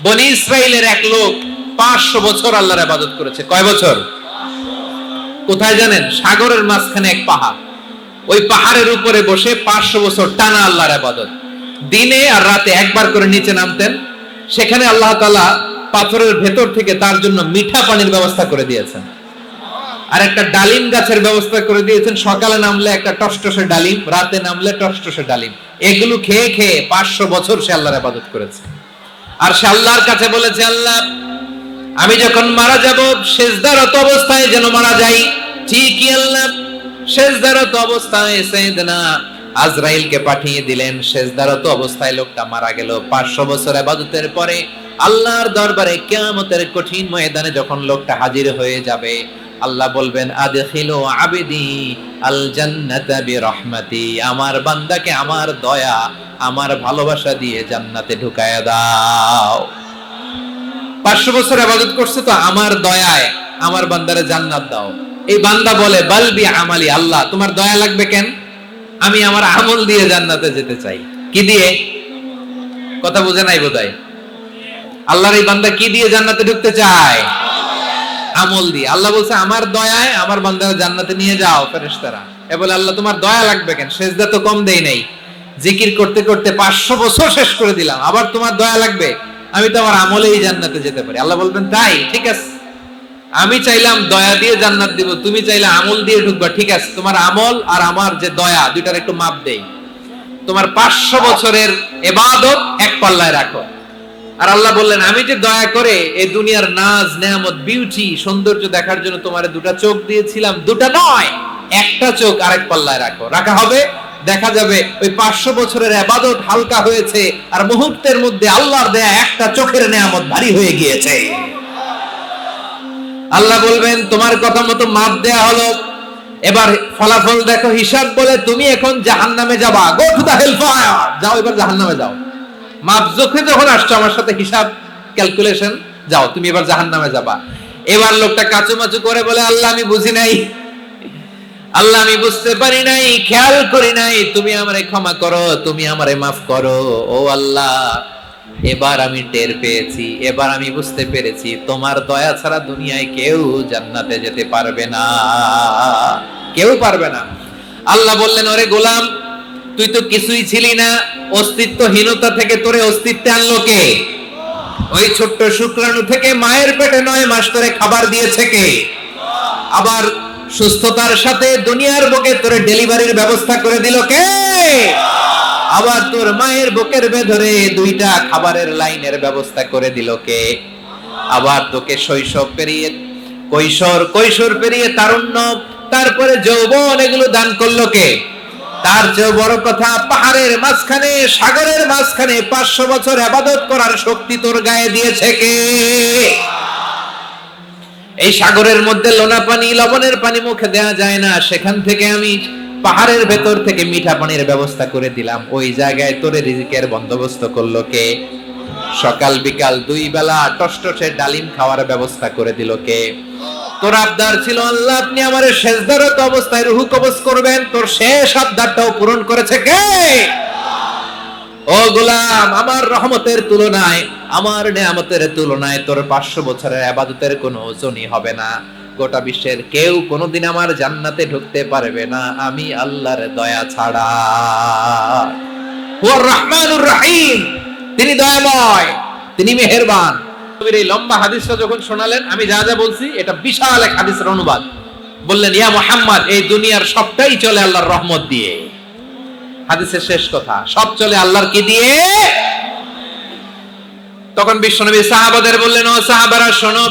বনি ইসরাইলের এক লোক 500 বছর আল্লাহর ইবাদত করেছে। কয় বছর? কোথায় জানেন? সাগরের মাঝখানে এক পাহাড়, ওই পাহাড়ের উপরে বসে 500 বছর টানা আল্লাহর ইবাদত। দিনে আর রাতে একবার করে নিচে নামতেন। সেখানে আল্লাহ তাআলা পাথরের ভেতর থেকে তার জন্য মিঠা পানির ব্যবস্থা করে দিয়েছেন, আর একটা ডালিম গাছের ব্যবস্থা করে দিয়েছেন। সকালে নামলে একটা টসটসে ডালিম, রাতে নামলে টসটসে ডালিম। এগুলো খেয়ে খেয়ে 500 বছর সে আল্লাহর ইবাদত করেছে। আর সে আল্লাহর কাছে বলেছে, আল্লাহ আমি যখন মারা যাব সেজদারত অবস্থায় যেন মারা যাই। ঠিকই আল্লাহ সেজদারত অবস্থায় সাইয়েদনা আজরাইলকে পাঠিয়ে দিলেন। সেজদারত অবস্থায় লোকটা মারা গেল। 500 বছর ইবাদতের পরে আল্লাহর দরবারে কিয়ামতের কঠিন ময়দানে যখন লোকটা হাজির হয়ে যাবে, আল্লাহ বলবেন, আদখিলু আবদি আল জান্নাতা বিরহমাতি, আমার বান্দাকে আমার দয়া, আমার ভালোবাসা দিয়ে জান্নাতে ঢুকায়া দাও। 500 বছর ইবাদত করছে তো আমার দয়ায় আমার বান্দারে জান্নাত দাও। এই বান্দা বলে, বালবি আমালি, আল্লাহ তোমার দয়া লাগবে কেন? আমি আমার আমল দিয়ে জান্নাতে যেতে চাই। কি দিয়ে? কথা বুঝে নাই বোধহয়। আল্লাহর এই বান্দা কি দিয়ে জান্নাতে ঢুকতে চায়? আমল দিয়ে। আল্লাহ বলছে, আমার দয়ায় আমার বান্দারে জান্নাতে নিয়ে যাও। ফেরেশতারা এ বলে, আল্লাহ তোমার দয়া লাগবে কেন? সেজদা তো কম দেই নাই, জিকির করতে করতে 500 বছর শেষ করে দিলাম, আবার তোমার দয়া লাগবে? আমি তো আমার আমলেই জান্নাতে যেতে পারি। আল্লাহ বলবেন, তাই ঠিক আছে, আমি চাইলাম দয়া দিয়ে জান্নাত দিব, তুমি চাইলে আমল দিয়ে ঢুকবা, ঠিক আছে, তোমার আমল আর আমার যে দয়া দুইটার একটু মাপ দেই। তোমার 500 বছরের ইবাদত এক পাল্লায় রাখো। আর আল্লাহ বললেন, আমি যে দয়া করে এই দুনিয়ার নাজ নেয়ামত বিউটি সৌন্দর্য দেখার জন্য তোমারে দুটা চোখ দিয়েছিলাম, দুটা নয় একটা চোখ আরেক পাল্লায় রাখো। রাখা হবে, দেখা যাবে ওই 500 বছরের ইবাদত হালকা হয়েছে, আর মুহূর্তের মধ্যে আল্লাহর দেয়া একটা চোখের নেয়ামত ভারী হয়ে গিয়েছে। আল্লাহ বলবেন, তোমার কথা মতো মাপ দেয়া হলো, এবার ফলাফল দেখো, হিসাব বলে তুমি এখন জাহান্নামে যাবা। Go to the hell fire, যাও এবার জাহান্নামে যাও। মাপ যখন যখন আসছো আমার সাথে হিসাব ক্যালকুলেশন, যাও তুমি এবার জাহান্নামে যাবা। এবার লোকটা কাচুমাচু করে বলে, আল্লাহ আমি বুঝি নাই, আল্লাহ আমি বুঝতে পারি নাই, খেয়াল করি নাই, তুমি আমারে ক্ষমা করো, তুমি আমারে মাফ করো। ও আল্লাহ, এবার আমি টের পেয়েছি, এবার আমি বুঝতে পেরেছি, তোমার দয়া ছাড়া দুনিয়ায় কেউ জান্নাতে যেতে পারবে না, কেউ পারবে না। আল্লাহ বললেন, ওরে গোলাম, তুই তো কিছুই ছিলি না, অস্তিত্বহীনতা থেকে তোরে অস্তিত্বে আনলো কে? ওই ছোট্ট শুক্রাণু থেকে মায়ের পেটে 9 মাস ধরে খাবার দিয়েছে কে? আবার সুস্থতার সাথে দুনিয়ার বুকে তোরে ডেলিভারির ব্যবস্থা করে দিল কে? আবার তোর মায়ের বুকের ভেতরে 2টা খাবারের লাইনের ব্যবস্থা করে দিল কে? আবার তোকে শৈশব পেরিয়ে কৈশোর পেরিয়ে তারুণ্য, তারপরে যৌবন, এগুলো দান করলো কে? তার চেয়ে বড় কথা, পাহাড়ের মাঝখানে সাগরের মাঝখানে 500 বছর ইবাদত করার শক্তি তোর গায়ে দিয়েছে কে? এই সাগরের মধ্যে লোনা পানি, লবণের পানি মুখে দেয়া যায় না, সেখান থেকে আমি পাহাড়ের ভেতর থেকে মিঠা পানির ব্যবস্থা করে দিলাম। ওই জায়গায় তোরে রিজিকের বন্দোবস্ত করলো কে? সকাল বিকাল 2 বেলা টসটসে ডালিম খাওয়ার ব্যবস্থা করে দিল কে? তোর আবদার ছিল, আল্লাহ আপনি আমারে সেজদারত অবস্থায় রূহ কবজ করবেন, তোর শেষ আবদারটাও পূরণ করেছে কে? ও গোলাম, আমার রহমতের তুলনায়, আমার নেয়ামতের তুলনায় তোর 500 বছরের ইবাদতের কোনো ওজনই হবে না। গোটা বিশ্বের কেউ কোনোদিন আমার জান্নাতে ঢুকতে পারবে না আমি আল্লাহর দয়া ছাড়া। হুয়ার রহমানুর রহিম, তিনি দয়াময়, তিনি মেহেরবান। নবীর এই লম্বা হাদিসটা যখন শোনালেন, আমি যা যা বলছি এটা বিশাল এক হাদিসের অনুবাদ। বললেন, ইয়া মুহাম্মদ, এই দুনিয়ার সবটাই চলে আল্লাহর রহমত দিয়ে। হাদিসের শেষ কথা, সব চলে আল্লাহর কি দিয়ে? তখন বিশ্বনবী সাহাবাদের বললেন, ও সাহাবারা শোনো,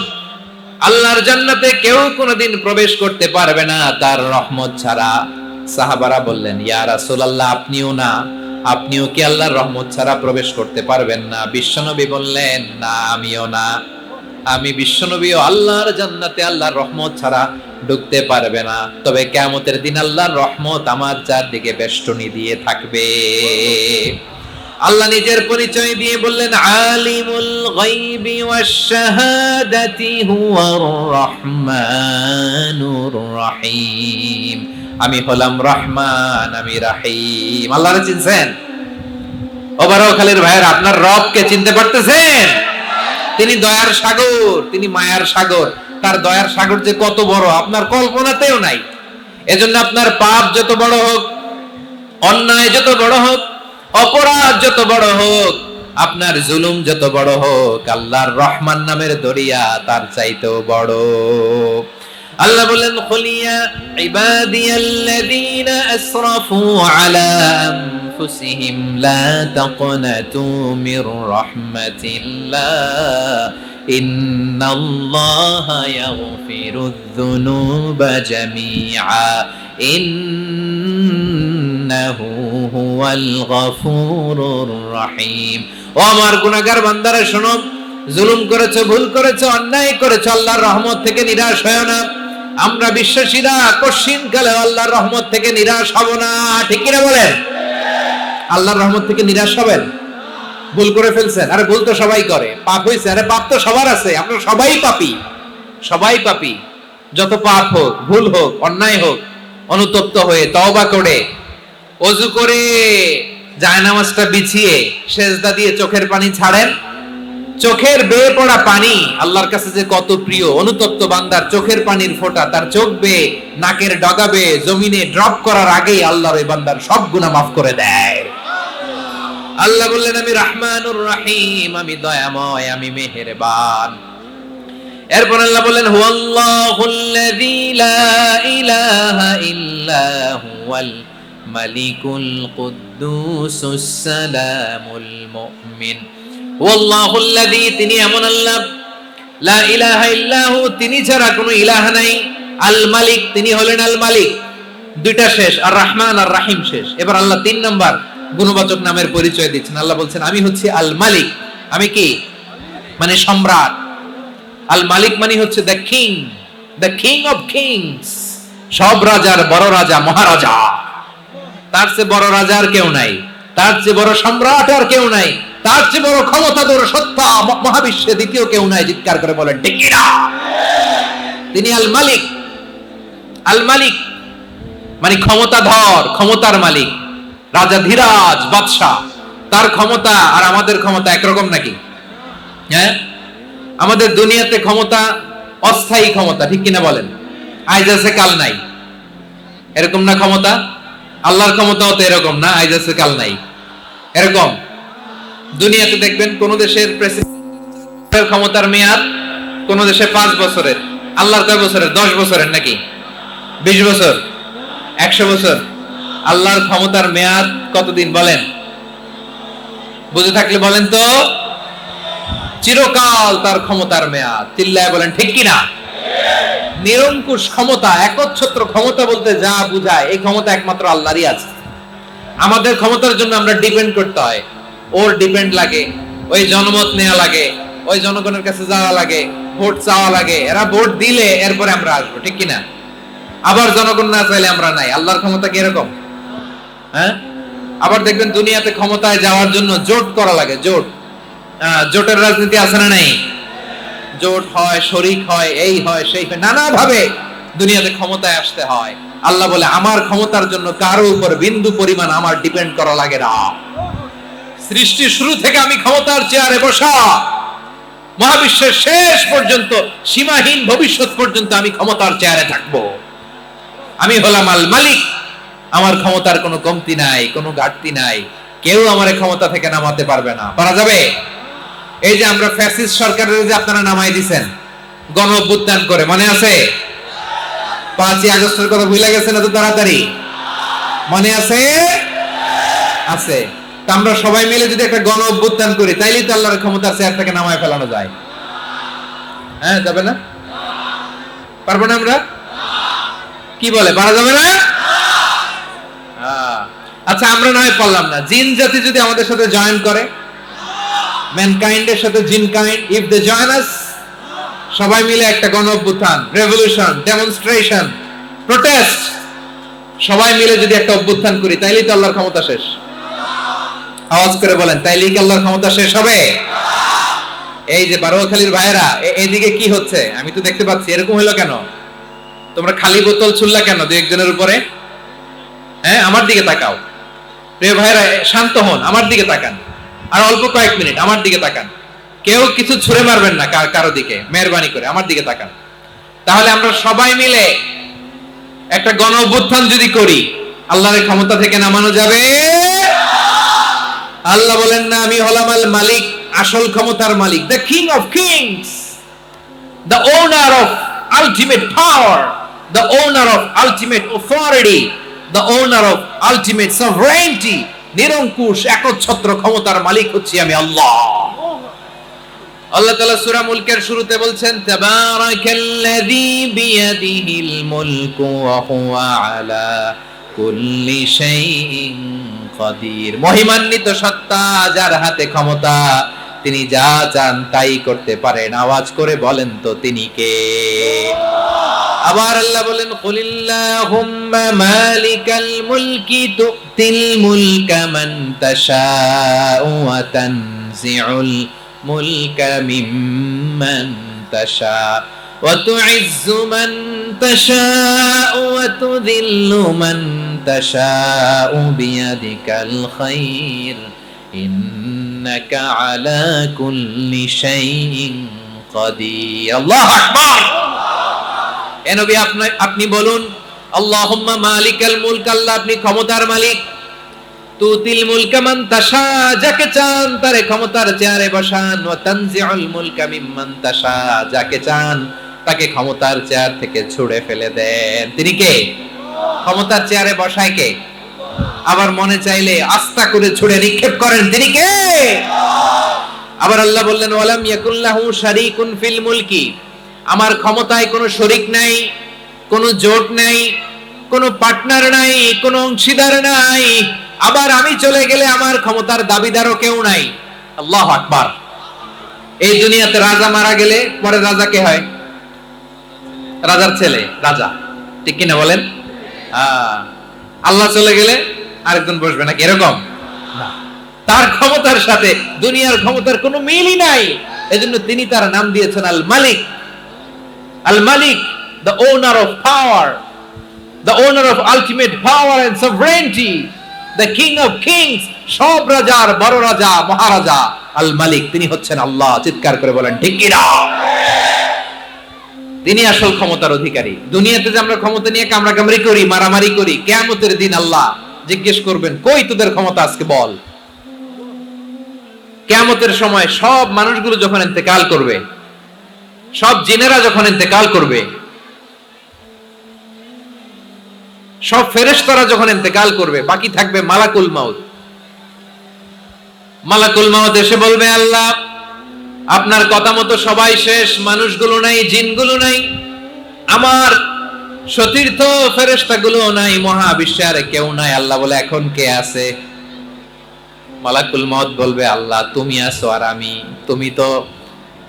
আল্লাহর জান্নাতে কেউ কোনোদিন প্রবেশ করতে পারবে না তার রহমত ছাড়া। সাহাবারা বললেন, ইয়া রাসূলুল্লাহ, আপনিও না? আপনিও কি আল্লাহর রহমত ছাড়া প্রবেশ করতে পারবেন না? বিশ্বনবী বললেন, না আমিও না, আমি বিশ্বনবীও আল্লাহর জান্নাতে আল্লাহর রহমত ছাড়া ঢুকতে পারবে না। তবে কিয়ামতের দিন আল্লাহর রহমত আমার চারদিকে বেষ্টনী দিয়ে থাকবে। আল্লাহ নিজের পরিচয় দিয়ে বললেন, আলিমুল গায়বি ওয়াশ শাহাদাতি হুয়ার রহমানুর রহিম, আমি হলাম রহমান, আমি রহিম। আল্লাহরে চিনছেন? ওবারও খালির ভাইয়ের, আপনার রবকে চিনতে পারতেছেন? তিনি দয়ার সাগর, তিনি মায়ার সাগর। তার দয়ার সাগর যে কত বড় আপনার কল্পনাতেও নাই। এজন্য আপনার পাপ যত বড় হোক, অন্যায় যত বড় হোক, অপরাধ যত বড় হোক, আপনার জুলুম যত বড় হোক, আল্লাহর রহমান নামের দরিয়া তার চাইতেও বড়। আল্লাহ বলেন, খুলিয়া ইবাদিয়াল্লাযীনা আসরাফু আলা আনফুসিহিম লা তাকনাতু মির রাহমাতিল্লাহ ইন্নাল্লাহা ইয়াগফিরুয যুনুবা জামিআ ইন্নাহু হুয়াল গফুরুর রহিম। ও আমার গুনাহগার বান্দারা শোনো, জুলুম করেছো, ভুল করেছো, অন্যায় করেছো, আল্লাহর রহমত থেকে নিরাশ হয়ো না। আমরা বিশ্বাসীরা কশিন কালে আল্লাহর রহমত থেকে নিরাশ হব না, ঠিক কিনা বলেন? আল্লাহর রহমত থেকে নিরাশ হবেন? ভুল করে ফেলছেন, আরে ভুল তো সবাই করে। পাপ হয়েছে, আরে পাপ তো সবার আছে, আপনারা সবাই পাপী, সবাই পাপী। যত পাপ হোক, ভুল হোক, অন্যায় হোক, অনুতপ্ত হয়ে তওবা করে, ওযু করে, জায়নামাজটা বিছিয়ে সেজদা দিয়ে চোখের পানি ছাড়েন। চোখের বেয়ে পড়া পানি আল্লাহর কাছে যে কত প্রিয়। অনুতপ্ত বান্দার চোখের পানির ফোঁটা তার চোখ বেয়ে, নাকের ডগা বেয়ে জমিনে ড্রপ করার আগেই আল্লাহর ওই বান্দার সব গুনাহ মাফ করে দেয়। আল্লাহ বললেন, আমি রহমানুর রহিম, আমি দয়াময়, আমি মেহেরবান। এরপর আল্লাহ বললেন, হুয়াল্লাহুল্লাযী লা ইলাহা ইল্লা হুয়াল মালিকুল কুদ্দুসুস সালামুল মুমিন। ওয়াল্লাহুল্লাযী, তিনি এমন আল্লাহ, লা ইলাহা ইল্লাহু, তিনি ছাড়া কোনো ইলাহ নাই। আল মালিক, তিনি হলেন আল মালিক। দুইটা শেষ, আর রহমান আর রাহিম শেষ। এবার আল্লাহ 3 নাম্বার গুণবাচক নামের পরিচয় দিচ্ছেন। আল্লাহ বলছেন, আমি হচ্ছি আল মালিক। আমি কি? মানে সম্রাট। আল মালিক মানে হচ্ছে the king, the king of kings. সব রাজার বড় রাজা, মহারাজা। তার চেয়ে বড় রাজা আর কেউ নাই, তার চেয়ে বড় সম্রাট আর কেউ নাই, তার চেয়ে বড় ক্ষমতাধর সত্তা মহাবিশ্বে দ্বিতীয় কেউ নাই। চিৎকার করে বলেন ঠিক কিনা? তিনি আল মালিক। আল মালিক মানে ক্ষমতাধর, ক্ষমতার মালিক, রাজা ধীরাজ বাদশাহ। তার ক্ষমতা আর আমাদের ক্ষমতা একরকম নাকি? হ্যাঁ, আমাদের দুনিয়াতে ক্ষমতা অস্থায়ী ক্ষমতা, ঠিক কিনা বলেন? আজ আছে কাল নাই, এরকম না ক্ষমতা? আল্লাহর ক্ষমতাও তো এরকম না, আজ আছে কাল নাই এরকম। দুনিয়াতে দেখবেন কোন দেশের প্রেসিডেন্টের ক্ষমতার মেয়াদ কোন দেশে 5 বছরের, আল্লাহর কয় বছরের? 10 বছরের নাকি 20 বছর, 100 বছর। আল্লাহর ক্ষমতার মেয়াদ কতদিন বলেন? বুঝে থাকলে বলেন তো। চিরকাল তার ক্ষমতার মেয়াদ। চিল্লায় বলেন ঠিক কিনা? নিরঙ্কুশ ক্ষমতা, একচ্ছত্র ক্ষমতা বলতে যা বুঝায়, এই ক্ষমতা একমাত্র আল্লাহরই আছে। আমাদের ক্ষমতার জন্য আমরা ডিপেন্ড করতে হয়, ওর ডিপেন্ড লাগে, ওই জনমত নেওয়া লাগে, ওই জনগণের কাছে যাওয়া লাগে, ভোট চাওয়া লাগে, এরা ভোট দিলে এরপরে আমরা আসবো, ঠিক কিনা? আবার জনগণ না চাইলে আমরা নাই। আল্লাহর ক্ষমতা কি এরকম? হ্যাঁ, আবার দেখবেন দুনিয়াতে ক্ষমতায় যাওয়ার জন্য জোট করা লাগে। জোট, জোটের রাজনীতি আছে না নাই? জোট হয়, শরিক হয়, এই হয়, সেই হয়, নানা ভাবে দুনিয়াতে ক্ষমতায় আসতে হয়। আল্লাহ বলে, আমার ক্ষমতার জন্য কারো উপর বিন্দু পরিমাণ আমার ডিপেন্ড করা লাগে না। সৃষ্টি শুরু থেকে আমি ক্ষমতার চেয়ারে বসা, মহাবিশ্বের শেষ পর্যন্ত, সীমাহীন ভবিষ্যৎ পর্যন্ত আমি ক্ষমতার চেয়ারে থাকবো। আমি হলাম আল মালিক। আমার ক্ষমতার কোনো কমতি নাই, কোনো ঘাটতি নাই। কেউ আমার ক্ষমতা থেকে নামাতে পারবে না। পারা যাবে? এই যে আমরা ফ্যাসিস্ট সরকারের যে আপনারা নামাই দিছেন গণ অভ্যুত্থান করে, মনে আছে? 5ই আগস্টের কথা ভুলে গেছেন এত তাড়াতাড়ি? মনে আছে? আছে। তা আমরা সবাই মিলে যদি একটা গণ অভ্যুত্থান করি, তাইলেই তো আল্লাহর ক্ষমতার চেয়ার থেকে নামায় ফেলানো যায়। হ্যাঁ, যাবে না? পারবো না আমরা? কি বলে, পারা যাবে না? আচ্ছা, আমরা নয় পারলাম না, জিন জাতি যদি আমাদের সাথে জয়েন করে, ম্যানকাইন্ডের সাথে জিনকাইন্ড, ইফ দে জয়েন আস, সবাই মিলে একটা গণ অভ্যুত্থান, রেভলিউশন, ডেমনস্ট্রেশন, প্রোটেস্ট, সবাই মিলে যদি একটা অভ্যুত্থান করি, তাইলেই তো আল্লাহর ক্ষমতা শেষ। আওয়াজ করে বলেন, তাইলেই কি আল্লাহর ক্ষমতা শেষ হবে? এই যে বারোয়াখালীর ভাইয়েরা, এইদিকে কি হচ্ছে আমি তো দেখতে পাচ্ছি, এরকম হলো কেন? তোমরা খালি বোতল ছুড়লা কেন দু একজনের উপরে? হ্যাঁ, আমার দিকে তাকাও। প্রিয় ভাইয়েরা, শান্ত হন, আমার দিকে তাকান। আর অল্প কয়েক মিনিট আমার দিকে তাকান। কেউ কিছু ছুঁড়ে মারবেন না কারো দিকে, মেহরবানি করে আমার দিকে তাকান। তাহলে আমরা সবাই মিলে একটা গণ অভ্যুত্থান যদি করি, আল্লাহর ক্ষমতা থেকে নামানো যাবে। আল্লাহ বলেন না আমি হলাম আল মালিক, আসল ক্ষমতার মালিক, the king of kings, the owner of ultimate power, the owner of ultimate authority, the owner of ultimate sovereignty. নিরঙ্কুশ একচ্ছত্র ক্ষমতার মালিক হচ্ছি আমি আল্লাহ। আল্লাহ তাআলা সূরা মুলকের শুরুতে বলছেন তাবারাকাল্লাযী বিয়াদিহিল মুলকু ওয়া হুয়া আলা কুল্লি শাইইন কাদির। মহিমান্বিত সত্তা, যার হাতে ক্ষমতা, তিনি যা চান তাই করতে পারেন। আওয়াজ করে বলেন তো তিনি কে? আবার আল্লাহ বলেন কুলিল্লাহুম্মা মালিকাল মুলকি তুতিল মুলকা মান তাশাউ ওয়া তানজিউল মুলকা মিম্মান তাশা ওয়া তুইজ্জু মান তাশাউ ওয়া তুযিল্লু মান তাশাউ বিয়াদিকাল খায়র ইন্নাকা আলা কুল্লি শাইইন কাদির। আল্লাহু আকবার। এ নবী আপনি বলুন আল্লাহুম্মা মালিকাল মুলক, আল্লাহ আপনি ক্ষমতার মালিক। তুতিল মুলকা মান তাশা, যাকে চান তারে ক্ষমতার চেয়ারে বসান। ওয়া তানজিউল মুলকা মিম্মান তাশা, যাকে চান তাকে ক্ষমতার চেয়ার থেকে ছুঁড়ে ফেলে দেন। তিনি কে? ক্ষমতার চেয়ারে বসায় কে? আবার মনে চাইলে আস্থা করে ছুঁড়ে নিক্ষেপ করেন, তিনি কে? আবার আল্লাহ বললেন ওয়ালাম ইয়াকুল্লাহু শারীকুন ফিল মুলকি, আমার ক্ষমতায় কোনো শরীক নাই, কোনো জোট নাই, কোনো পার্টনার নাই, কোনো অংশীদার নাই। আবার আমি চলে গেলে আমার ক্ষমতার দাবিদারও কেউ নাই। আল্লাহু আকবার। এই দুনিয়াতে রাজা মারা গেলে পরে রাজা কে হয়? রাজার ছেলে রাজা, ঠিক কিনা বলেন? আল্লাহ চলে গেলে আরেকজন বসবে নাকি এরকম? তার ক্ষমতার সাথে দুনিয়ার ক্ষমতার কোনো মিলই নাই। এজন্য তিনি তার নাম দিয়েছেন আল মালিক। আল মালিক, the owner of power, the owner of ultimate power and sovereignty, the king of kings, সব রাজার বড় রাজা, মহারাজা আল মালিক, তিনি হচ্ছেন আল্লাহ। চিৎকার করে বলেন ঠিক কি না? তিনি আসল ক্ষমতার অধিকারী। দুনিয়াতে যে আমরা ক্ষমতা নিয়ে কামড়াকামড়ি করি, মারামারি করি, কিয়ামতের দিন আল্লাহ জিজ্ঞেস করবেন কই তোদের ক্ষমতা আজকে বল। কিয়ামতের সময় সব মানুষগুলো যখন ইন্তেকাল করবে, সব জিনেরা যখন ইন্তেকাল করবে, সব ফেরেশতারা যখন ইন্তেকাল করবে, বাকি থাকবে মালাকুল মাউত। মালাকুল মাউত এসে বলবে আল্লাহ আপনার কথা মতো সবাই শেষ, মানুষগুলো নাই, জিনগুলো নাই, আমার সতীর্থ ফেরেশতাগুলো নাই, মহাবিশ্বে আর কেউ নাই। আল্লাহ বলে এখন কে আছে? মালাকুল মাউত বলবে আল্লাহ তুমি আছো আর আমি। তুমি তো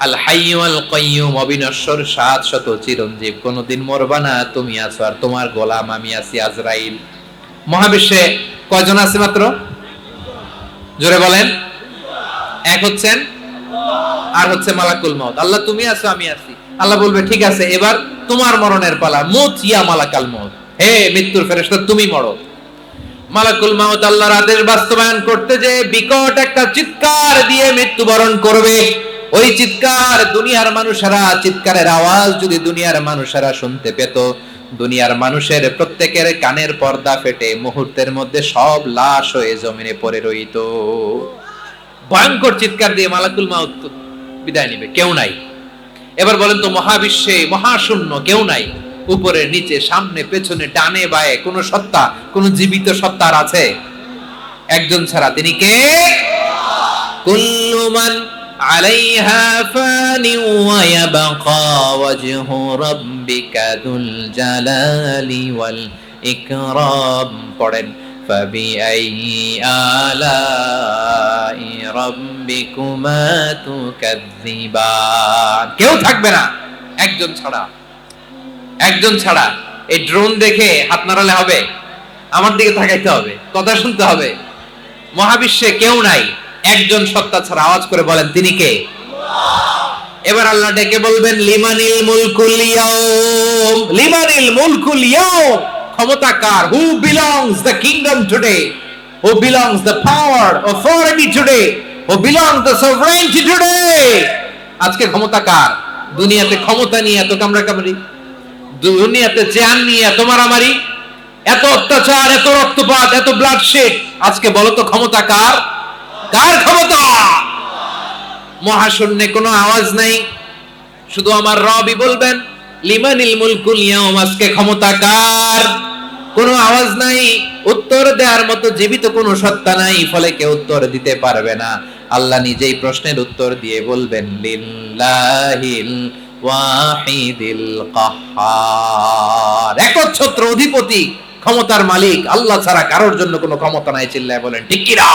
আল হাইয়্যু আল কাইয়্যুম, অবিনশ্বর, শাশ্বত, চিরঞ্জীব, কোনদিন মরবা না, তুমি আছো আর তোমার গোলাম আমি আছি আজরাইল। মহাবিশ্বে কয়জন আছে মাত্র? জোরে বলেন। এক হচ্ছেন আর হচ্ছে মালাকুল মাউত। আল্লাহ তুমি আছো আমি আছি। আল্লাহ বলবে ঠিক আছে এবার তোমার মরণের পালা, মুত ইয়া মালাকাল মাউত, হে মৃত্যুর ফেরেশতা তুমি মরো। মালাকুল মাউত আল্লাহর আদেশ বাস্তবায়ন করতে যে বিকট একটা চিৎকার দিয়ে মৃত্যুবরণ করবে। ওই চিৎকার দুনিয়ার মানুষেরা, চিৎকারের আওয়াজ যদি দুনিয়ার মানুষেরা শুনতে পেত, দুনিয়ার মানুষের প্রত্যেকের কানের পর্দা ফেটে মুহূর্তের মধ্যে সব লাশ হয়ে জমিনে পড়ে রইত। ভয়ঙ্কর চিৎকার দিয়ে মালাকুল মাউত বিদায় নিবে, কেউ নাই। এবার বলেন তো মহাবিশ্বে মহাশূন্য, কেউ নাই, উপরে নিচে সামনে পেছনে ডানে বায়ে কোন সত্তা, কোন জীবিত সত্তার আছে? একজন ছাড়া, তিনি কে? কুল্লু মান আলাইহা ফানি ওয়া ইয়াবকা ওয়াজহু রাব্বিকা যুল জালালি ওয়াল ইকরাম। পড়েন ফাবিআইয়ি আলাই রাব্বিকুমা তুকাযযিবান। কেউ থাকবে না একজন ছাড়া, একজন ছাড়া। এই ড্রোন দেখে হাত নাড়ালে হবে? আমার দিকে তাকাইতে হবে, কথা শুনতে হবে। মহাবিশ্বে কেউ নাই, একজন সত্তা ছাড়া। আওয়াজ করে বলেন তিনি কে? এবার আল্লাহ ডেকে বলবেন লিমানিল মুলকুল ইয়াউম, লিমানিল মুলকুল ইয়াউম, ক্ষমতা কার? Who belongs the kingdom today, who belongs the power authority today, who belong the sovereignty today. আজকে ক্ষমতা কার? দুনিয়াতে ক্ষমতা নিয়ে এত কামড়াকামড়ি, দুনিয়াতে জান নিয়ে এত মারামারি, এত অত্যাচার, এত রক্তপাত, এত ব্লাডশেড। আজকে বলো তো ক্ষমতা কার? কার ক্ষমতা? মহাশূন্যে কোনো আওয়াজ নাই, শুধু আমার রবই বলবেন লিমানিল মুলকুল ইয়াউম, আজকে ক্ষমতা কার? কোনো আওয়াজ নাই, উত্তর দেওয়ার মতো জীবিত কোনো সত্তা নাই, ফলে কেউ উত্তর দিতে পারবে না। আল্লাহ নিজেই প্রশ্নের উত্তর দিয়ে বলবেন লিল্লাহিল ওয়াহিদিল কাহ্হার, একচ্ছত্র অধিপতি, ক্ষমতার মালিক আল্লাহ ছাড়া কারোর জন্য কোনো ক্ষমতা নাই। চিল্লায় বলেন ঠিক কি না?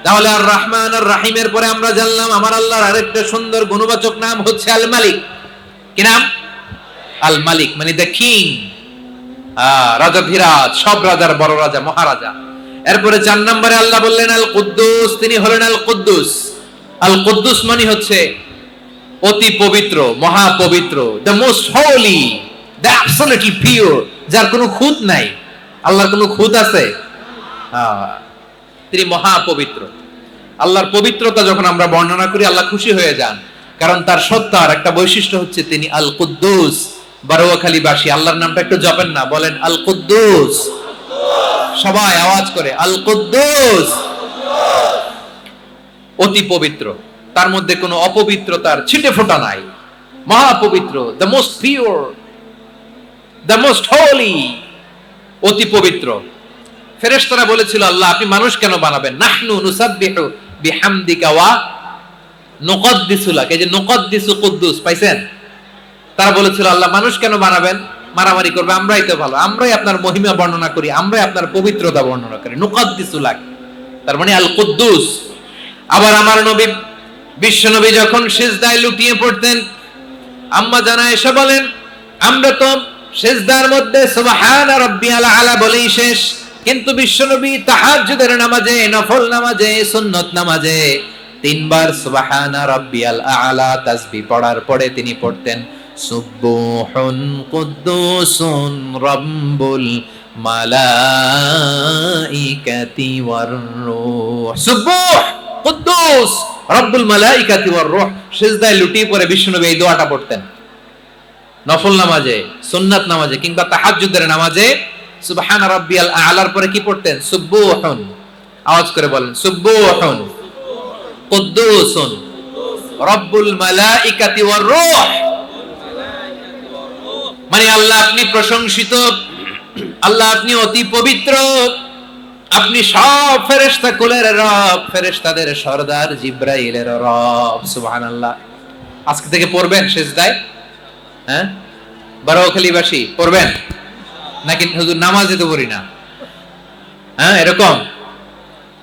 তাহলে আর রহমান আর রাহিমের পরে আমরা জানলাম আমার আল্লাহর আরেকটা সুন্দর গুণবাচক নাম হচ্ছে আল মালিক। কি নাম? আল মালিক, মানে দ্য কিং, রাজাধিরাজ, সব রাজার বড় রাজা, মহারাজা। এরপরে 4 নম্বরে আল্লাহ বললেন আল কুদ্দুস, তিনি হলেন আল কুদ্দুস। আল কুদ্দুস মানে হচ্ছে অতি পবিত্র, মহা পবিত্র, the most Holi, the absolutely pure, যার কোনো খুঁত নাই। আল্লাহর কোনো খুঁত আছে? তিনি মহা পবিত্র। আল্লাহর পবিত্রতা যখন আমরা বর্ণনা করি আল্লাহ খুশি হয়ে যান, কারণ তার সত্তার একটা বৈশিষ্ট্য হচ্ছে তিনি আল কুদ্দুস। বারোয়াখালীবাসী আল্লাহর নামটা একটু জপেন না, বলেন আল কুদ্দুস, সবাই আওয়াজ করে আল কুদ্দুস। অতি পবিত্র, তার মধ্যে কোনো অপবিত্রতার ছিটে ফোঁটা নাই, মহা পবিত্র, the most pure, the most Holi, অতি পবিত্র। ফেরেশতারা বলেছিল আল্লাহ আপনি মানুষ কেন বানাবেন? নাহনু নুসাব্বিহু বিহামদিকা ওয়া নুকদ্দিসু লাক, এই যে নুকদ্দিসু কুদ্দুস পাইছেন? তারা বলেছিল আল্লাহ মানুষ কেন বানাবেন? মারামারি করবে, আমরাই তো ভালো, আমরাই আপনার মহিমা বর্ণনা করি, আমরাই আপনার পবিত্রতা বর্ণনা করি। নুকদ্দিসু লাক, তার মানে আল কুদ্দুস। আবার আমার নবী, বিশ্ব নবী যখন সিজদায় লুটিয়ে পড়তেন, আম্মা জানা এসে বলেন আমরা তো সিজদার মধ্যে সুবহান রাব্বিয়াল আলা বলেই শেষ, কিন্তু বিশ্বনবী তাহাজ্জুদের নামাজে, নফল নামাজে, সুন্নত নামাজে 3 বার সুবহান রাব্বিয়াল আলা তাসবিহ পড়ার পরে তিনি পড়তেন সুবহুন কুদ্দুসুন রাব্বুল মালাইকাতি ওয়ার রূহ। সুবহ কুদ্দুস রাব্বুল মালাইকাতি ওয়ার রূহ। সিজদায় লুটিয়ে পড়ে বিশ্বনবী এই দোয়াটা পড়তেন। নফল নামাজে, সুন্নাত নামাজে কিংবা তাহাজ্জুদের নামাজে সুবহান রাব্বিয়াল আলার পরে কি পড়তেন? সুবহুন, আওয়াজ করে বলেন সুবহুন কুদ্দুসুন রাব্বুল মালাইকাতি ওয়ার রূহ। মানে আল্লাহ আপনি প্রশংসিত, আল্লাহ আপনি অতি পবিত্র, আপনি সব ফেরেশতা কুলের রব, ফেরেশতাদের সরদার জিবরাইলের রব। সুবহানাল্লাহ। আজকে থেকে পড়বেন সিজদায়? হ্যাঁ, বারোয়াখালীবাসী পড়বেন নাকি হুজুর নামাজে তো পড়ি না? হ্যাঁ, এরকম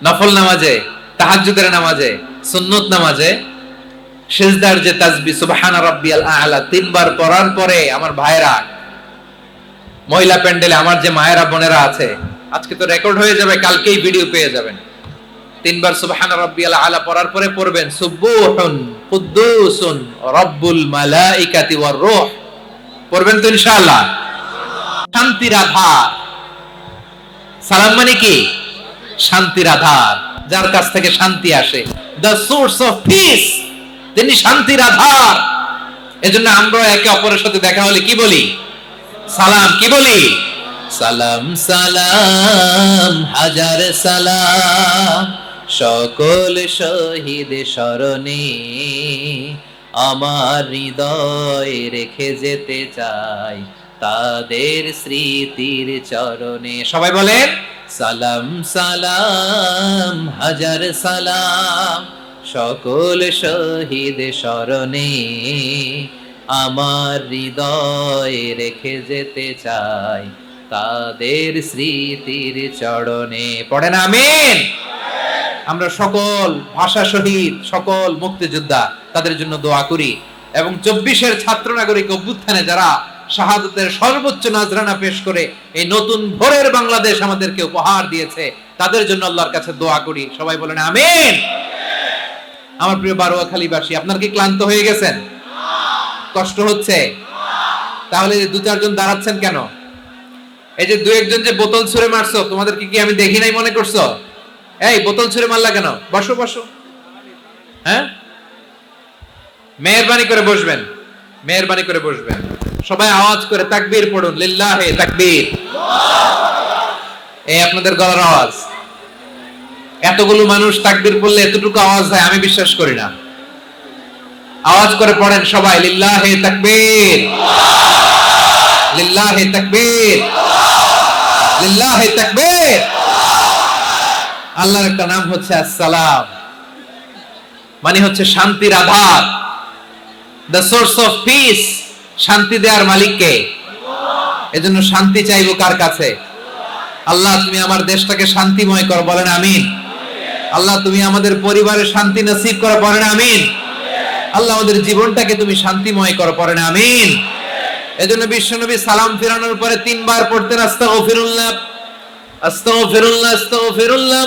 নফল নামাজে, তাহাজ্জুদের নামাজে, সুন্নত নামাজে সিজদার যে তাসবিহ সুবহান রাব্বিয়াল আ'লা 3 বার পড়ার পরে আমার ভাইরা, মহিলা প্যান্ডেলে আমার যে মায়েরা বোনেরা আছে, আজকে তো রেকর্ড হয়ে যাবে, কালকেই ভিডিও পেয়ে যাবেন। 3 বার সুবহান রাব্বিয়াল আ'লা পড়ার পরে পড়বেন সুবহুন কুদ্দুসুন রাব্বুল মালাইকাতি ওয়ার রূহ। পড়বেন তো ইনশাআল্লাহ। শান্তির আধার, সালাম মানে কি? শান্তির আধার, যার কাছ থেকে শান্তি আসে, দ্য সোর্স অফ পিস, তিনি শান্তির আধার। এজন্য আমরা একে অপরের সাথে দেখা হলে কি বলি? সালাম। কি বলি? সালাম সালাম হাজার সালাম, সকল শহীদ স্মরণে আমার হৃদয় রেখে যেতে চাই তাদের স্মৃতির চরণে। সবাই বলেন সালাম সালাম হাজার সালাম, সকল শহীদ স্মরণে আমার হৃদয় রেখে যেতে চাই তাদের স্মৃতির চরণে। পড়েন আমিন। আমরা সকল ভাষা শহীদ, সকল মুক্তিযোদ্ধা, তাদের জন্য দোয়া করি এবং 24-এর ছাত্র নাগরিক অভ্যুত্থানে যারা শাহাদাতের সর্বোচ্চ নজরানা পেশ করে এই নতুন ভোরের বাংলাদেশ আমাদেরকে উপহার দিয়েছে, তাদের জন্য আল্লাহর কাছে দোয়া করি। সবাই বলেন আমিন। আমার প্রিয় বারোয়াখালীবাসী, আপনারা কি ক্লান্ত হয়ে গেছেন? কষ্ট হচ্ছে? তাহলে 2-4 জন দাঁড়াচ্ছেন কেন? এই যে 2-1 জন যে বোতল ছুঁড়ে মারছো, তোমাদেরকে কি আমি দেখি নাই মনে করছো? এই বোতল ছুঁড়ে মারলা কেন? বসো বসো। হ্যাঁ, মেহেরবানি করে বসবেন, মেহেরবানি করে বসবেন। সবাই আওয়াজ করে তাকবীর পড়ুন, লিল্লাহে তাকবীর। এই আপনাদের গলার আওয়াজ। এতগুলো মানুষ তাকবীর পড়লে এতটুকু আওয়াজ হয় আমি বিশ্বাস করি না। আওয়াজ করে পড়েন সবাই, লিল্লাহে তাকবীর, লিল্লাহে তাকবীর, লিল্লাহে তাকবীর। আল্লাহর একটা নাম হচ্ছে আসসালাম, মানে হচ্ছে শান্তির আধার, দ্য সোর্স অফ পিস। শান্তি দেওয়ার মালিক কে? এজন্য শান্তি চাইবো কার কাছে? আল্লাহ তুমি আমার দেশটাকে শান্তিময় করো, বলেন আমিন। আল্লাহ তুমি আমাদের পরিবারে শান্তি নসিব করো, বলেন আমিন। আল্লাহ আমাদের জীবনটাকে তুমি শান্তিময় করো, পড়েন আমিন। এজন্য বিশ্বনবী সালাম ফিরানোর পরে 3 বার পড়তেন আস্তাগফিরুল্লাহ, আস্তাগফিরুল্লাহ, আস্তাগফিরুল্লাহ।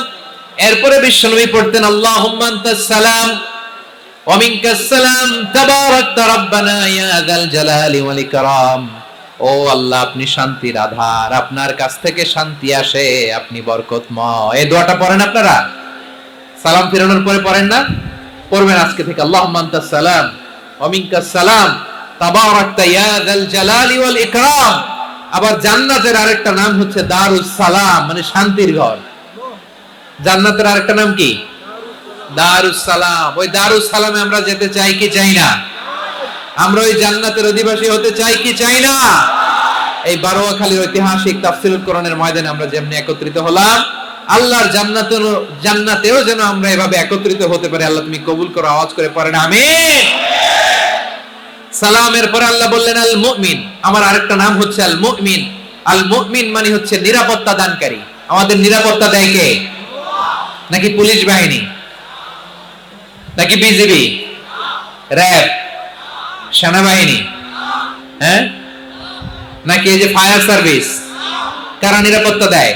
এরপরে বিশ্বনবী পড়তেন আল্লাহুম্মা আনতাস সালাম ওয়া মিনকাস সালাম তাবারাকতা রাব্বানা ইয়া যাল জালালি ওয়াল ইকরাম। ও আল্লাহ আপনি শান্তির আধার, আপনার কাছ থেকে শান্তি আসে, আপনি বরকতময়। এই দোয়াটা পড়েন আপনারা সালাম ফিরানোর পরে, পড়েন না? পড়বেন আজকে থেকে, আল্লাহুম্মা আনতাস সালাম ওয়া মিনকাস সালাম তাবারাকতা ইয়া যাল জালালি ওয়াল ইকরাম। আবার জান্নাতের আরেকটা নাম হচ্ছে দারুস সালাম, মানে শান্তির ঘর। জান্নাতের আরেকটা নাম কি? দারুস সালাম। ওই দারুস সালামে আমরা যেতে চাই কি চাই না? আমরা ওই জান্নাতের অধিবাসী হতে চাই কি চাই না? এই বারোয়াখালীর ঐতিহাসিক তাফসীরুল কোরআনের ময়দানে আমরা যেমনি একত্রিত হলাম, আল্লাহর জান্নাতেও যেন আমরা এভাবে একত্রিত হতে পারি। আল্লাহ তুমি কবুল করো। আওয়াজ করে পড়েন আমিন। সালামের পরে আল্লাহ বললেন আল মুমিন। আমার আরেকটা নাম হচ্ছে আল মুমিন। আল মুমিন মানে হচ্ছে নিরাপত্তা দানকারী। আমাদের নিরাপত্তা দেয় কে? নাকি পুলিশ বাহিনী, নাকি বিজিবি, র‍্যাব, সেনাবাহিনী, হ্যাঁ, নাকি এই যে ফায়ার সার্ভিস? কারা নিরাপত্তা দেয়?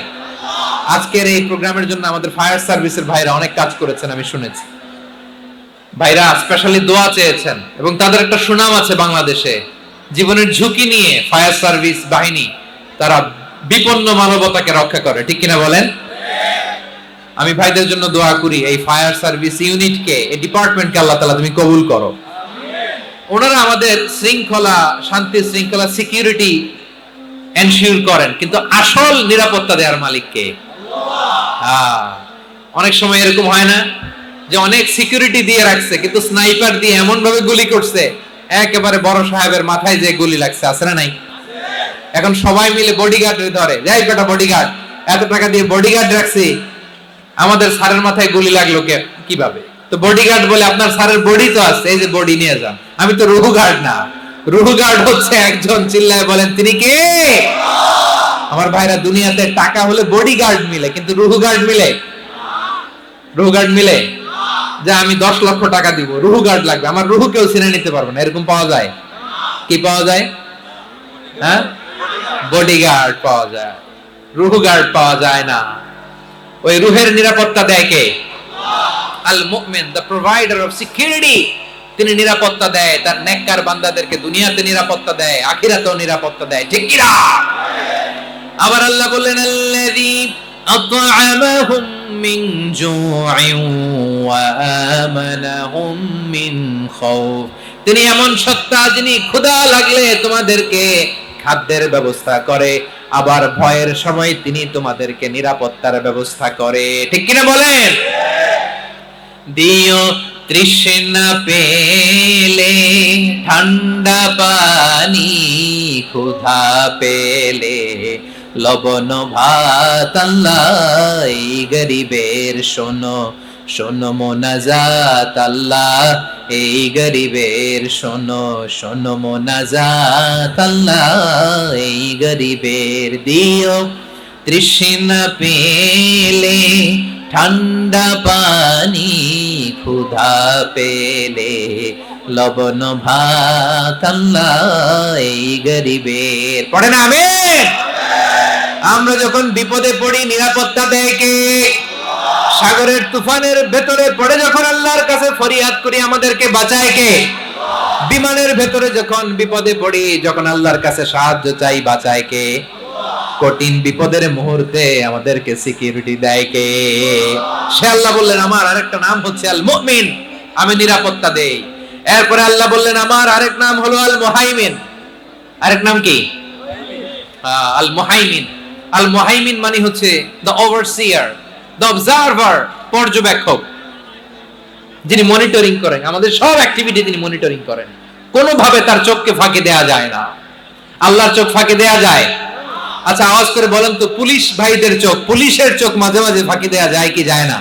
আজকের এই প্রোগ্রামের জন্য আমাদের ফায়ার সার্ভিসের ভাইরা অনেক কাজ করেছেন, আমি শুনেছি। ভাইরা স্পেশালি দোয়া চেয়েছেন এবং তাদের একটা সুনাম আছে বাংলাদেশে। জীবনের ঝুঁকি নিয়ে ফায়ার সার্ভিস বাহিনী তারা বিপন্ন মানবতাকে রক্ষা করে, ঠিক কিনা বলেন? আমি ভাইদের জন্য দোয়া করি, এই ফায়ার সার্ভিস ইউনিটকে, এই ডিপার্টমেন্টকে আল্লাহ তাআলা তুমি কবুল করো। ওনারা আমাদের শৃঙ্খলা, শান্তি শৃঙ্খলা, সিকিউরিটি এনশিওর করেন, কিন্তু আসল নিরাপত্তা দেওয়ার মালিক কে? অনেক সময় এরকম হয় না যে অনেক সিকিউরিটি দিয়ে রাখছে, কিন্তু স্নাইপার দিয়ে এমন ভাবে গুলি করছে একেবারে বড় সাহেবের মাথায় যে গুলি লাগছে, আছে না নাই? এখন সবাই মিলে বডিগার্ড ধরে, যাই বেটা বডিগার্ড, এত টাকা দিয়ে বডিগার্ড রাখছি, আমাদের স্যারের মাথায় গুলি লাগলো কিভাবে? তো বডিগার্ড বলে আপনার স্যারের বডি তো আছে, এই যে বডি নিয়ে যান। আমি তো রুহু গার্ড না, রুহু গার্ড হচ্ছে একজন, চিল্লায় বলেন তিনি কে? আমার ভাইরা, দুনিয়াতে টাকা হলে বডিগার্ড মিলে, কিন্তু রুহু গার্ড মিলে? রুহু গার্ড মিলে? যে আমি 10 লক্ষ টাকা দিব, রুহু গার্ড লাগবে, আমার রুহু কেউ চিনে নিতে পারবে না, এরকম পাওয়া যায়? কি পাওয়া যায়? হ্যাঁ, বডিগার্ড পাওয়া যায়, রুহু গার্ড পাওয়া যায় না। ওই রুহের নিরাপত্তা দেয় কে? আল মুমিন, দ্য প্রোভাইডার অফ সিকিউরিটি। তিনি নিরাপত্তা দেয় তার নেককার বান্দাদেরকে, দুনিয়াতে নিরাপত্তা দেয়, আখিরাতেও নিরাপত্তা দেয়, ঠিক কি না? আবার আল্লাহ বললেন আল্লাযী আত'আমাহুম মিন জু'ইন ওয়া আমানাহুম মিন খাউফ। তিনি এমন সত্তা যিনি ক্ষুধা লাগলে তোমাদেরকে খাদ্যের ব্যবস্থা করে, আবার ভয়ের সময় তিনি তোমাদেরকে নিরাপত্তার ব্যবস্থা করে, ঠিক কিনা বলেন? দিও তৃষ্ণা পেলে ঠান্ডা পানি, ক্ষুধা পেলে লবণ ভাত, আল্লাহ এই গরিবের শোনো শোনো মোনাজাত, আল্লাহ এই গরিবের শোনো শোনো মোনাজাত, আল্লাহ এই গরিবের। দিও তৃষ্ণা পেলে ঠান্ডা পানি, ক্ষুধা পেলে লবণ ভাত, আল্লাহ এই গরিবের। পড়েন আমিন। আমরা যখন বিপদে পড়ি নিরাপত্তা দেয় কে? সাগরের তুফানের ভেতরে পড়ে যখন আল্লাহর কাছে ফরিয়াদ করি আমাদেরকে বাঁচায় কে? বিমানের ভেতরে যখন বিপদে পড়ি, যখন আল্লাহর কাছে সাহায্য চাই, বাঁচায় কে? কঠিন বিপদের মুহূর্তে আমাদেরকে সিকিউরিটি দেয় কে? সে আল্লাহ বললেন আমার আরেকটা নাম হচ্ছে আল মুমিন, আমি নিরাপত্তা দেই। এরপরে আল্লাহ বললেন আমার আরেক নাম হলো আল মুহাইমিন। আরেক নাম কি? আল মুহাইমিন। আল মুহাইমিন মানে হচ্ছে দ্য ওভারসিয়ার, দ্য অবজারভার, পর্যবেক্ষক, যিনি মনিটরিং করেন আমাদের সব অ্যাক্টিভিটি, তিনি মনিটরিং করেন। কোনোভাবে তার চোখকে ফাঁকি দেয়া যায় না। আল্লাহর চোখ ফাঁকি দেয়া যায়? আচ্ছা আওয়াজ করে বলেন তো, পুলিশ ভাইদের চোখ, পুলিশের চোখ মাঝে মাঝে ফাঁকি দেয়া যায় কি যায় না?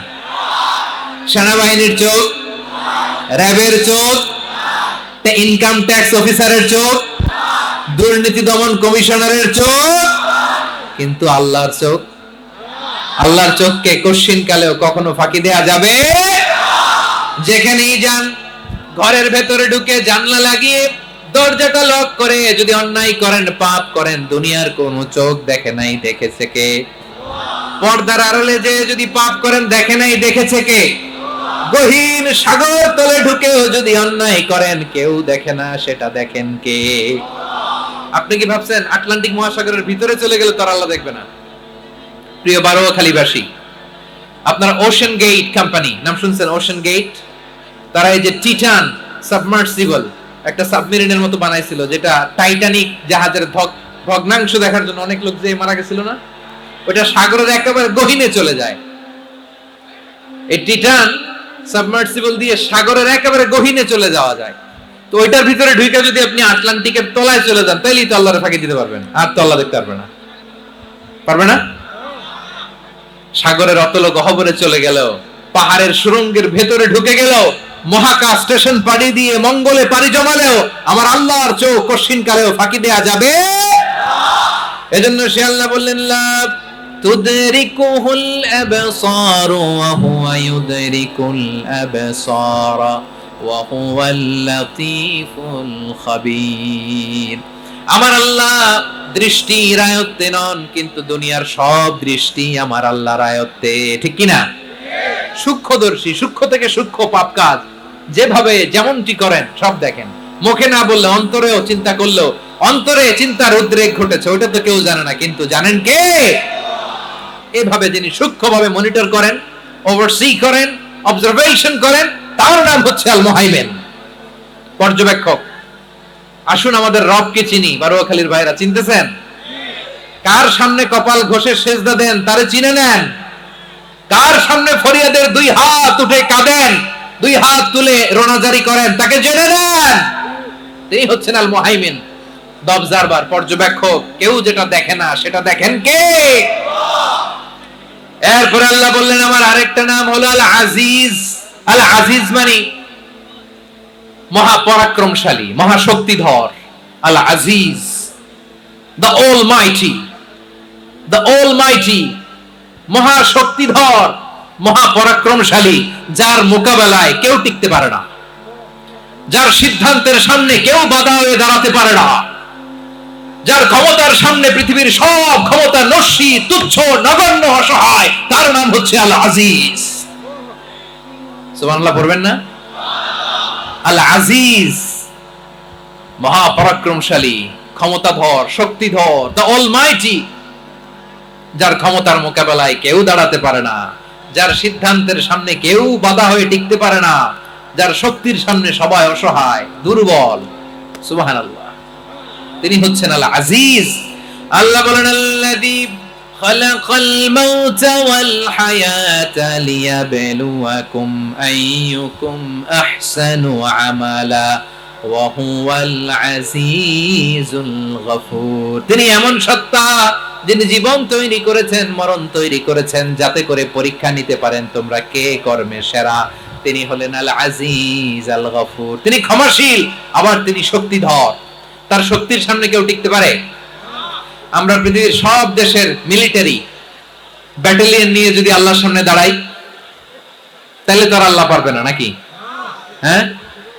সেনাবাহিনীর চোখ, র্যাবের চোখ, ইনকাম ট্যাক্স অফিসারের চোখ, দুর্নীতি দমন কমিশনারের চোখ, কিন্তু আল্লাহর চোখ, আল্লাহর চোখকে কোশ্চিন কালেও কখনো ফাঁকি দেয়া যাবে? যেখানেই যান, ঘরের ভেতরে ঢুকে জানলা লাগিয়ে দরজাটা লক করে যদি অন্যায় করেন, পাপ করেন, দুনিয়ার কোন চোখ দেখে নাই, দেখেছে কে? পর্দার আড়ালে যে যদি পাপ করেন, দেখে নাই, দেখেছে কে? গহীন সাগর তলে ঢুকেও যদি অন্যায় করেন, কেউ দেখে না, সেটা দেখেন কে? আপনি কি ভাবছেন আটলান্টিক মহাসাগরের ভিতরে চলে গেলে তার আল্লাহ দেখবে না? প্রিয় বারোয়াখালীবাসী, আপনারা ওশেন গেট কোম্পানি নাম শুনছেন? ওশেন গেট, তারা এই যে টিটান সাবমার্সিবল একটা সাবমেরিনের মতো বানাইছিল, যেটা টাইটানিক জাহাজের ভগ্নাংশ দেখার জন্য অনেক লোক যে মারা গেছিল না, ওটা সাগরের একেবারে গহীনে চলে যায়। এই টিটান সাবমার্সিবল দিয়ে সাগরের একেবারে গহীনে চলে যাওয়া যায়। তো ওইটার ভিতরে ঢুকে যদি আপনি আটলান্টিকের তলায় চলে যান, তাহলেই তো আল্লাহরে ফাঁকি দিতে পারবেন, আর তো আল্লাহ দেখতে পারবে না। পারবে না? সাগরের অতল গহ্বরে চলে গেল, পাহাড়ের সুরঙ্গের ভেতরে ঢুকে গেল, মহাকাশ স্টেশন পাড়ি দিয়ে মঙ্গলে পাড়ি জমালেও আমার আল্লাহর চোখ কোশ্চিন কালেও ফাঁকি দেয়া যাবে? এজন্য সে আল্লাহ বললেন লা তুদরিকুহুল আবসার ওয়া হুয়া ইউদরিকুল আবসার ওয়া হুয়াল লাতীফুল খাবীর। আমার আল্লাহ দৃষ্টির আয়ত্তে নন, কিন্তু দুনিয়ার সব দৃষ্টি আমার আল্লাহর আয়ত্তে, ঠিক কি না? সূক্ষ্মদর্শী, সূক্ষ্ম থেকে সূক্ষ্ম পাপ কাজ যেভাবে যেমনটি করেন সব দেখেন। মুখে না বললে অন্তরেও চিন্তা করলেও অন্তরে চিন্তার উদ্রেক ঘটেছে, ওটা তো কেউ জানে না, কিন্তু জানেন কে? এভাবে যিনি সূক্ষ্মভাবে মনিটর করেন, ওভারসি করেন, অবজারভেশন করেন, তার নাম হচ্ছে আল মুহাইমিন, পর্যবেক্ষক। আসুন আমাদের রবকে চিনি। বারোয়াখালীর ভাইরা চিনতেছেন? কার সামনে কপাল ঘষে সেজদা দেন তারে চিনে নেন। কার সামনে ফরিয়াদের দুই হাত উঠে কাঁদেন, দুই হাত তুলে রোনাজারি করেন, তাকে জেনে নেন। তিনি হচ্ছেন আল মুহাইমিন, দ্য অবজারভার, পর্যবেক্ষক। কেউ যেটা দেখে না সেটা দেখেন কে? এরপরে আল্লাহ বললেন আমার আরেকটা নাম হলো আল আজিজ। আল আজিজ মানে মহাপরাক্রমশালী, মহাশক্তিধর। আল আজিজ, দ্য অলমাইটি, দ্য অলমাইটি, মহাশক্তিধর, মহাপরাক্রমশালী, যার মোকাবেলায় কেউ টিকতে পারে না, যার সিদ্ধান্তের সামনে কেউ বাধা হয়ে দাঁড়াতে পারে না, যার ক্ষমতার সামনে পৃথিবীর সব ক্ষমতা নস্যি, তুচ্ছ, নগণ্য, অসহায়, তার নাম হচ্ছে আল আজিজ। সুবহানাল্লাহ পড়বেন না? আল আজিজ, মহাপরাক্রমশালী, ক্ষমতাধর, শক্তিধর, দ্য অলমাইটি, যার ক্ষমতার মোকাবেলায় কেউ দাঁড়াতে পারে না, যার সিদ্ধান্তের সামনে কেউ বাধা হয়ে টিকতে পারে না, যার শক্তির সামনে সবাই অসহায়, দুর্বল। সুবহানাল্লাহ, তিনি হচ্ছেন আল আজিজ। আল্লাহ বলেন আল্লাযী খালাকাল মাউতা ওয়াল হায়াতা লিয়াবলুয়াকুম আইয়ুকুম আহসানু আমালা ওয়া হুয়াল আজিজুল গফুর। তিনি এমন সত্তা যিনি জীবন তৈরি করেছেন, মরণ তৈরি করেছেন, যাতে করে পরীক্ষা নিতে পারেন তোমরা কে কর্মে সেরা। তিনি হলেন আল আজিজ আল গফুর। তিনি ক্ষমাশীল, আবার তিনি শক্তিধর। তার শক্তির সামনে কেউ টিকতে পারে? আমরা পৃথিবীর সব দেশের মিলিটারি ব্যাটালিয়ন নিয়ে যদি আল্লাহর সামনে দাঁড়াই, তাহলে তো আর আল্লাহ পারবে না, নাকি? হ্যাঁ,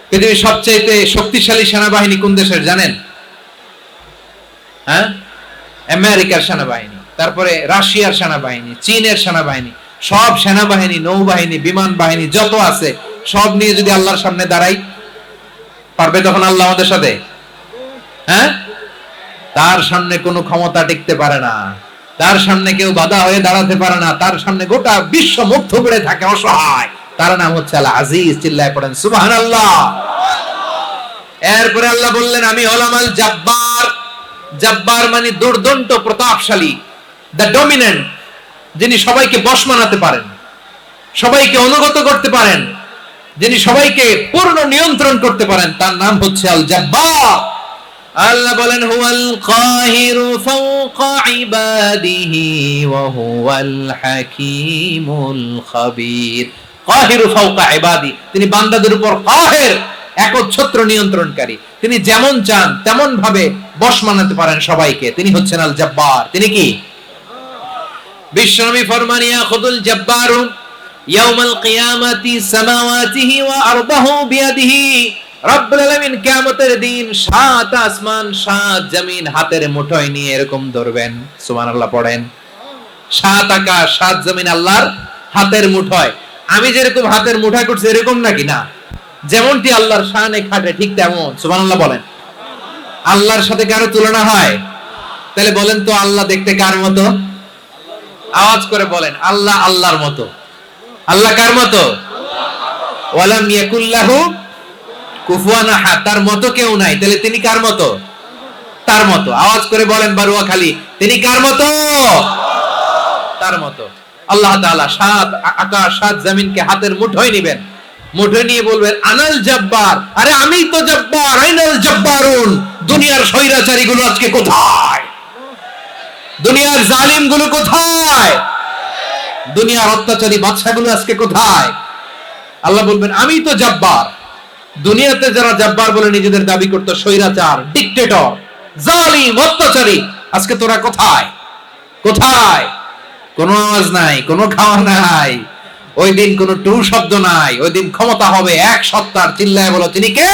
পৃথিবীর সবচেয়ে শক্তিশালী সেনাবাহিনী কোন দেশের জানেন? হ্যাঁ, আমেরিকার সেনাবাহিনী, তারপরে রাশিয়ার সেনাবাহিনী, চীনের সেনাবাহিনী, সব সেনাবাহিনী, নৌবাহিনী, বিমান বাহিনী যত আছে সব নিয়ে যদি আল্লাহর সামনে দাঁড়াই, পারবে তখন আল্লাহ আমাদের সাথে? হ্যাঁ, তার সামনে কোনো ক্ষমতা টিকতে পারে না। তার সামনে কেউ বাধা হয়ে দাঁড়াতে পারে না, তার সামনে গোটা বিশ্ব মুগ্ধ করে থাকে, অসহায়। তার নাম হচ্ছে আল আজিজ। চিল্লায় পড়েন সুবহানাল্লাহ। এরপরে আল্লাহ বললেন আমি হলাম আল জব্বার। জব্বার মানে দুর্দন্ত প্রতাপশালী, দ্য ডমিনেন্ট, যিনি সবাইকে বশ মানাতে পারেন, সবাইকে অনুগত করতে পারেন, যিনি সবাইকে পূর্ণ নিয়ন্ত্রণ করতে পারেন, তার নাম হচ্ছে আল জব্বার। আল্লাহ বলেন হুয়াল কাহিরু ফাওকা ইবাদিহি ওয়া হুয়াল হাকীমুল খাবীর। কাহিরু ফাওকা ইবাদি, তিনি বান্দাদের উপর কাহির, একচ্ছত্র নিয়ন্ত্রণকারী। তিনি যেমন চান তেমন ভাবে বশ মানাতে পারেন সবাইকে। তিনি হচ্ছেন আল জব্বার। তিনি কি? বিশ্বনবী ফরমান ইয়াখুদুল জব্বারু ইয়াউমাল কিয়ামাতি সামাওয়াতিহি ওয়া আরদাহু বিয়াদিহি। রব্বুল আলামিন কিয়ামতের দিন সাত আসমান সাত জমিন হাতের মুঠোয় নিয়ে এরকম ধরবেন। সুবহানাল্লাহ পড়েন। সাত আকাশ সাত জমিন আল্লাহর হাতের মুঠোয়। আমি যেরকম হাতের মুঠোয় করছি এরকম নাকি? না, যেমনটি আল্লাহর শানে খাটে ঠিক তেমন। সুবহানাল্লাহ বলেন। আল্লাহর সাথে কারো তুলনা হয়? তাহলে বলেন তো আল্লাহ দেখতে কার মতো? আওয়াজ করে বলেন আল্লাহ আল্লাহর মতো। আল্লাহ কার মতো? ওয়ালাম ইয়াকুল্লাহু কুফুয়ান আহাদ, তার মতো কেউ নাই। তাহলে তিনি কার মতো? তার মতো। আওয়াজ করে বলেন বারুয়াখালী, তিনি কার মতো? তার মতো। আল্লাহ তাআলা সাত আকাশ সাত জমিনকে হাতের মুঠোয় নেবেন, মুঠোয় নিয়ে বলবেন আনাল জব্বার। আরে আমিই তো জব্বার। আইনাল জব্বারুন। দুনিয়ার স্বৈরাচারী গুলো আজকে কোথায়? দুনিয়ার জালিম গুলো কোথায়? দুনিয়ার অত্যাচারী বাদশা গুলো আজকে কোথায়? আল্লাহ বলবেন আমিই তো জব্বার। দুনিয়াতে যারা জব্বার বলে নিজেদের দাবি করতো, স্বৈরাচার, ডিক্টেটর, জালিম, অত্যাচারী, আজকে তোরা কোথায়? কোথায়? কোনো আওয়াজ নাই, কোনো খাওয়া নাই, ওই দিন কোনো টু শব্দ নাই। ওই দিন ক্ষমতা হবে এক সত্তার। চিল্লায় বলো তিনি কে?